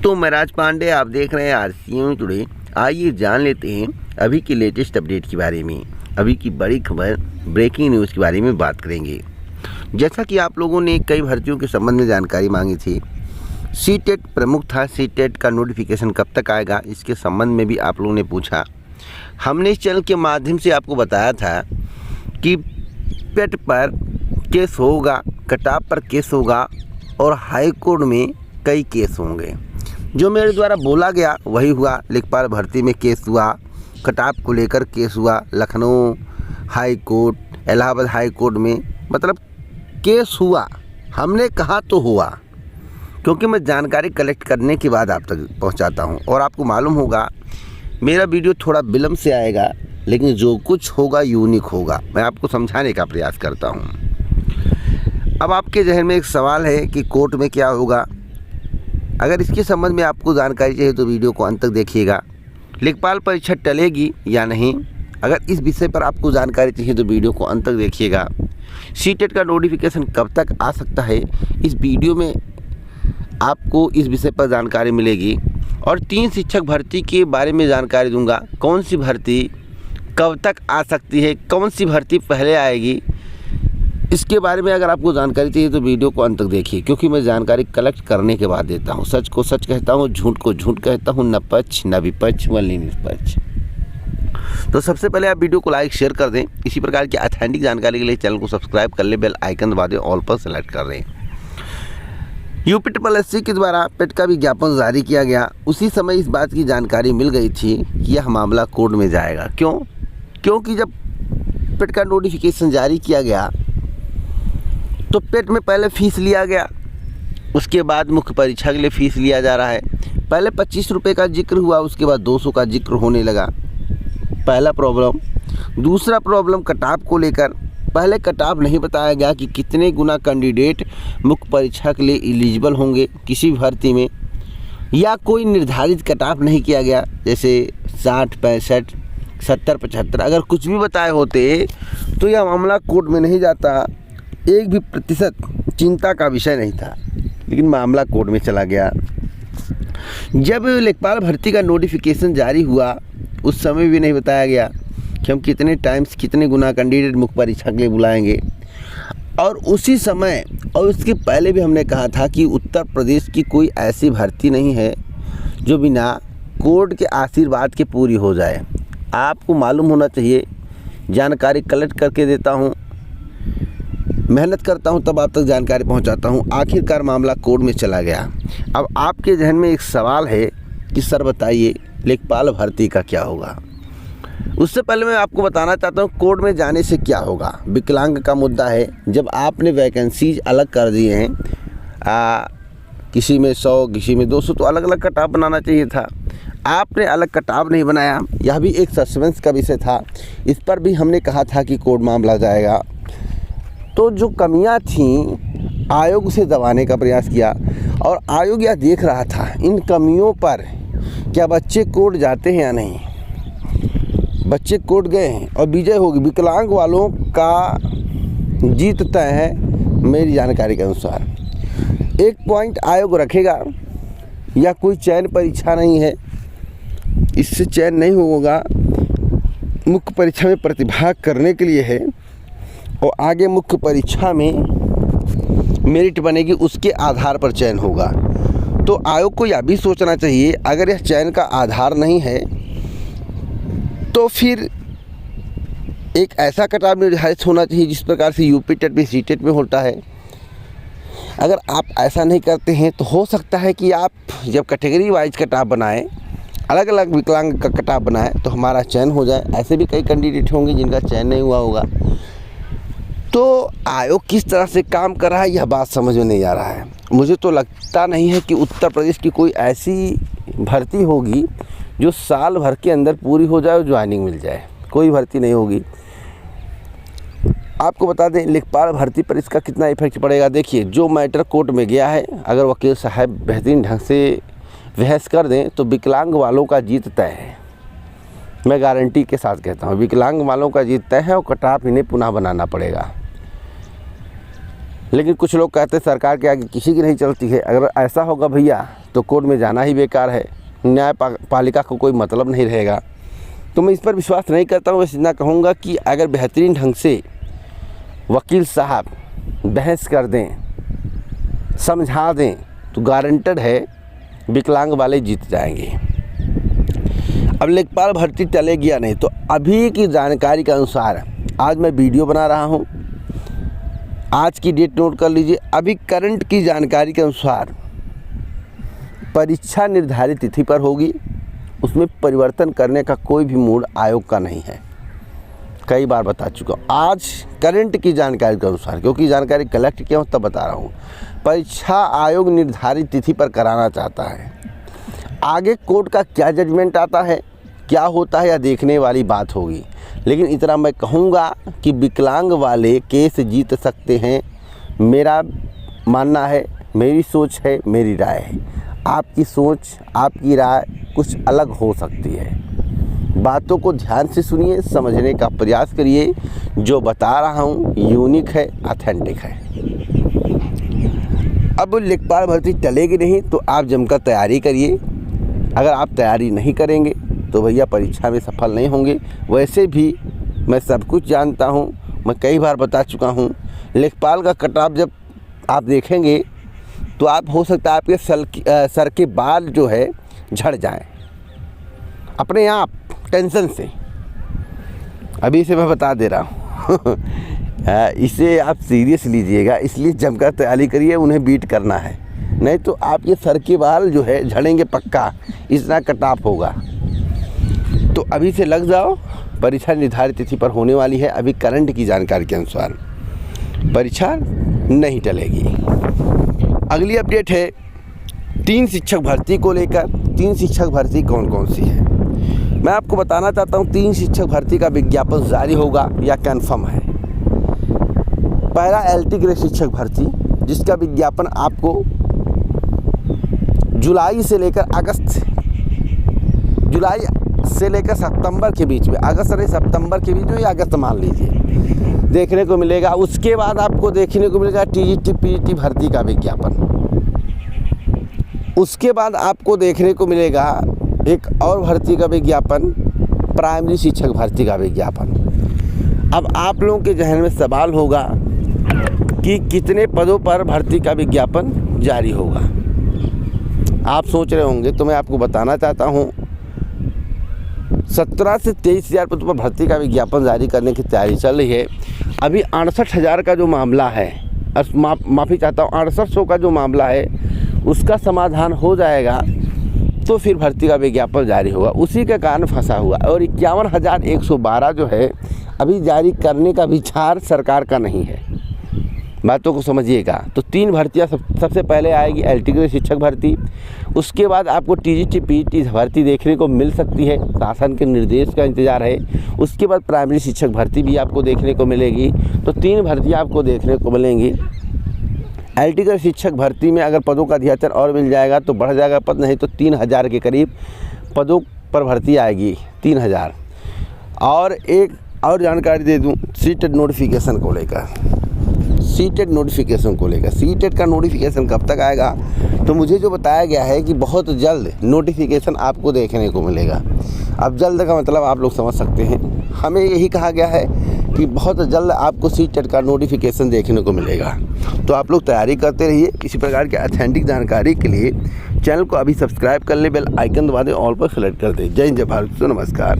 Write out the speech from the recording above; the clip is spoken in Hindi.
तो मैं राज पांडे, आप देख रहे हैं RCM टुडे। आइए जान लेते हैं अभी की लेटेस्ट अपडेट के बारे में। अभी की बड़ी खबर, ब्रेकिंग न्यूज़ के बारे में बात करेंगे। जैसा कि आप लोगों ने कई भर्तियों के संबंध में जानकारी मांगी थी, सीटेट प्रमुख था। सीटेट का नोटिफिकेशन कब तक आएगा, इसके संबंध में भी आप लोगों ने पूछा। हमने इस चैनल के माध्यम से आपको बताया था कि पेट पर केस होगा, कटाप पर केस होगा और हाई कोर्ट में कई केस होंगे। जो मेरे द्वारा बोला गया वही हुआ। लेखपाल भर्ती में केस हुआ, कटाप को लेकर केस हुआ, Lucknow high court, Allahabad high court में मतलब केस हुआ। हमने कहा तो हुआ, क्योंकि मैं जानकारी कलेक्ट करने के बाद आप तक पहुंचाता हूं। और आपको मालूम होगा मेरा वीडियो थोड़ा विलम्ब से आएगा, लेकिन जो कुछ होगा यूनिक होगा। मैं आपको समझाने का प्रयास करता हूं। अब आपके जहन में एक सवाल है कि कोर्ट में क्या होगा। अगर इसके संबंध में आपको जानकारी चाहिए तो वीडियो को अंत तक देखिएगा। लेखपाल परीक्षा टलेगी या नहीं, अगर इस विषय पर आपको जानकारी चाहिए तो वीडियो को अंत तक देखिएगा। सीटेट का नोटिफिकेशन कब तक आ सकता है, इस वीडियो में आपको इस विषय पर जानकारी मिलेगी। और 3 शिक्षक भर्ती के बारे में जानकारी दूंगा। कौन सी भर्ती कब तक आ सकती है, कौन सी भर्ती पहले आएगी, इसके बारे में अगर आपको जानकारी चाहिए तो वीडियो को अंत तक देखिए, क्योंकि मैं जानकारी कलेक्ट करने के बाद देता हूँ। सच को सच कहता हूँ, झूठ को झूठ कहता हूँ, न पक्ष न विपक्ष व निष्पक्ष। तो सबसे पहले आप वीडियो को लाइक शेयर कर दें। इसी प्रकार की ऑथेंटिक जानकारी के लिए चैनल को सब्सक्राइब कर ले, बेल आइकन दबा दें, ऑल पर सेलेक्ट कर दें। UPSSC के द्वारा पेट का विज्ञापन जारी किया गया। उसी समय इस बात की जानकारी मिल गई थी कि यह मामला कोर्ट में जाएगा। क्योंकि जब पेट का नोटिफिकेशन जारी किया गया तो पेट में पहले फीस लिया गया, उसके बाद मुख्य परीक्षा के लिए फ़ीस लिया जा रहा है। पहले 25 रुपये का जिक्र हुआ, उसके बाद 200 का जिक्र होने लगा। पहला प्रॉब्लम। दूसरा प्रॉब्लम कटाप को लेकर। पहले कटाप नहीं बताया गया कि कितने गुना कैंडिडेट मुख्य परीक्षा के लिए एलिजिबल होंगे किसी भर्ती में, या कोई निर्धारित कटाप नहीं किया गया, जैसे 60, 65, 70, 75। अगर कुछ भी बताए होते तो यह मामला कोर्ट में नहीं जाता, 1 भी प्रतिशत चिंता का विषय नहीं था। लेकिन मामला कोर्ट में चला गया। जब लेखपाल भर्ती का नोटिफिकेशन जारी हुआ उस समय भी नहीं बताया गया कि हम कितने टाइम्स कितने गुना कैंडिडेट मुख्य परीक्षा के लिए बुलाएंगे। और उसी समय और उसके पहले भी हमने कहा था कि उत्तर प्रदेश की कोई ऐसी भर्ती नहीं है जो बिना कोर्ट के आशीर्वाद के पूरी हो जाए। आपको मालूम होना चाहिए, जानकारी कलेक्ट करके देता हूँ, मेहनत करता हूं, तब आप तक जानकारी पहुंचाता हूं। आखिरकार मामला कोर्ट में चला गया। अब आपके जहन में एक सवाल है कि सर बताइए लेखपाल भर्ती का क्या होगा। उससे पहले मैं आपको बताना चाहता हूं कोर्ट में जाने से क्या होगा। विकलांग का मुद्दा है। जब आपने वैकेंसीज अलग कर दिए हैं, किसी में 100 किसी में 200, तो अलग अलग कटाप बनाना चाहिए था। आपने अलग कटाप नहीं बनाया, यह भी एक सस्पेंस का विषय था। इस पर भी हमने कहा था कि कोर्ट मामला जाएगा। तो जो कमियां थीं आयोग उसे दबाने का प्रयास किया, और आयोग यह देख रहा था इन कमियों पर क्या बच्चे कोर्ट जाते हैं या नहीं। बच्चे कोर्ट गए हैं और विजय होगी। विकलांग वालों का जीत तय है मेरी जानकारी के अनुसार। 1 पॉइंट आयोग रखेगा, या कोई चयन परीक्षा नहीं है, इससे चयन नहीं होगा, मुख्य परीक्षा में प्रतिभाग करने के लिए है, और आगे मुख्य परीक्षा में मेरिट बनेगी, उसके आधार पर चयन होगा। तो आयोग को यह भी सोचना चाहिए, अगर यह चयन का आधार नहीं है तो फिर एक ऐसा कटाप निर्धारित होना चाहिए जिस प्रकार से UPTET में सीटेट में होता है। अगर आप ऐसा नहीं करते हैं तो हो सकता है कि आप जब कैटेगरी वाइज कटाप बनाएं, अलग अलग विकलांग का कटाप बनाएं, तो हमारा चयन हो जाए। ऐसे भी कई कैंडिडेट होंगे जिनका चयन नहीं हुआ होगा। तो आयोग किस तरह से काम कर रहा है यह बात समझ में नहीं आ रहा है। मुझे तो लगता नहीं है कि उत्तर प्रदेश की कोई ऐसी भर्ती होगी जो साल भर के अंदर पूरी हो जाए और ज्वाइनिंग मिल जाए। कोई भर्ती नहीं होगी। आपको बता दें लेखपाल भर्ती पर इसका कितना इफेक्ट पड़ेगा। देखिए, जो मैटर कोर्ट में गया है, अगर वकील साहब बेहतरीन ढंग से बहस कर दें तो विकलांग वालों का जीत तय है। मैं गारंटी के साथ कहता हूँ, विकलांग वालों का जीत तय है और कटाप इन्हें पुनः बनाना पड़ेगा। लेकिन कुछ लोग कहते हैं सरकार के आगे किसी की नहीं चलती है। अगर ऐसा होगा भैया तो कोर्ट में जाना ही बेकार है, न्यायपालिका को कोई मतलब नहीं रहेगा। तो मैं इस पर विश्वास नहीं करता हूँ। बस इतना कहूँगा कि अगर बेहतरीन ढंग से वकील साहब बहस कर दें, समझा दें, तो गारंटेड है विकलांग वाले जीत जाएंगे। अब लेखपाल भर्ती टलेगी या नहीं, तो अभी की जानकारी के अनुसार आज मैं वीडियो बना रहा हूँ, आज की डेट नोट कर लीजिए। अभी करंट की जानकारी के अनुसार परीक्षा निर्धारित तिथि पर होगी, उसमें परिवर्तन करने का कोई भी मूड आयोग का नहीं है। कई बार बता चुका हूँ। आज करंट की जानकारी के अनुसार, क्योंकि जानकारी कलेक्ट किया हूँ तब बता रहा हूँ, परीक्षा आयोग निर्धारित तिथि पर कराना चाहता है। आगे कोर्ट का क्या जजमेंट आता है, क्या होता है, या देखने वाली बात होगी। लेकिन इतना मैं कहूँगा कि विकलांग वाले केस जीत सकते हैं। मेरा मानना है, मेरी सोच है, मेरी राय है। आपकी सोच, आपकी राय कुछ अलग हो सकती है। बातों को ध्यान से सुनिए, समझने का प्रयास करिए। जो बता रहा हूँ यूनिक है, ऑथेंटिक है। अब लेखपाल भर्ती टलेगी नहीं तो आप जमकर तैयारी करिए। अगर आप तैयारी नहीं करेंगे तो भैया परीक्षा में सफल नहीं होंगे। वैसे भी मैं सब कुछ जानता हूँ, मैं कई बार बता चुका हूँ। लेखपाल का कट ऑफ जब आप देखेंगे तो आप हो सकता है आपके सर के बाल जो है झड़ जाएं अपने आप टेंशन से। अभी से मैं बता दे रहा हूँ इसे आप सीरियस लीजिएगा, इसलिए जमकर तैयारी करिए। उन्हें बीट करना है, नहीं तो आपके सर के बाल जो है झड़ेंगे पक्का, इतना कट ऑफ होगा। तो अभी से लग जाओ, परीक्षा निर्धारित तिथि पर होने वाली है। अभी करंट की जानकारी के अनुसार परीक्षा नहीं टलेगी। अगली अपडेट है 3 शिक्षक भर्ती को लेकर। 3 शिक्षक भर्ती कौन कौन सी है मैं आपको बताना चाहता हूँ। 3 शिक्षक भर्ती का विज्ञापन जारी होगा या कन्फर्म है। पहला LT ग्रेड शिक्षक भर्ती, जिसका विज्ञापन आपको जुलाई से लेकर सितंबर के बीच में, अगस्त नहीं सितंबर के बीच में, या अगस्त मान लीजिए, देखने को मिलेगा। उसके बाद आपको देखने को मिलेगा TGT PGT भर्ती का विज्ञापन। उसके बाद आपको देखने को मिलेगा एक और भर्ती का विज्ञापन, प्राइमरी शिक्षक भर्ती का विज्ञापन। अब आप लोगों के जहन में सवाल होगा कि कितने पदों पर भर्ती का विज्ञापन जारी होगा। आप सोच रहे होंगे, तो मैं आपको बताना चाहता हूँ 17 से 23,000 पदों पर भर्ती का विज्ञापन जारी करने की तैयारी चल रही है। अभी 68,000 का जो मामला है, माफ़ी चाहता हूँ, 6800 का जो मामला है उसका समाधान हो जाएगा तो फिर भर्ती का विज्ञापन जारी होगा। उसी के कारण फंसा हुआ। और 51,112 जो है अभी जारी करने का विचार सरकार का नहीं है। बातों को समझिएगा। तो 3 भर्तियाँ सबसे पहले आएगी LT ग्रेड शिक्षक भर्ती। उसके बाद आपको TGT PGT भर्ती देखने को मिल सकती है, शासन के निर्देश का इंतज़ार है। उसके बाद प्राइमरी शिक्षक भर्ती भी आपको देखने को मिलेगी। तो 3 भर्तियाँ आपको देखने को मिलेंगी। LT ग्रेड शिक्षक भर्ती में अगर पदों का अधियाचन और मिल जाएगा तो बढ़ जाएगा पद, नहीं तो 3,000 के करीब पदों पर भर्ती आएगी, 3,000। और एक और जानकारी दे दूं सीटेट नोटिफिकेशन को लेकर। सीटेट नोटिफिकेशन को लेकर, सीटेट का नोटिफिकेशन कब तक आएगा, तो मुझे जो बताया गया है कि बहुत जल्द नोटिफिकेशन आपको देखने को मिलेगा। अब जल्द का मतलब आप लोग समझ सकते हैं। हमें यही कहा गया है कि बहुत जल्द आपको सीटेट का नोटिफिकेशन देखने को मिलेगा। तो आप लोग तैयारी करते रहिए। इसी प्रकार के ऑथेंटिक जानकारी के लिए चैनल को अभी सब्सक्राइब कर ले, बेल आइकन दबा दें, ऑल पर सेलेक्ट कर दें। जय हिंद, जय भारत, नमस्कार।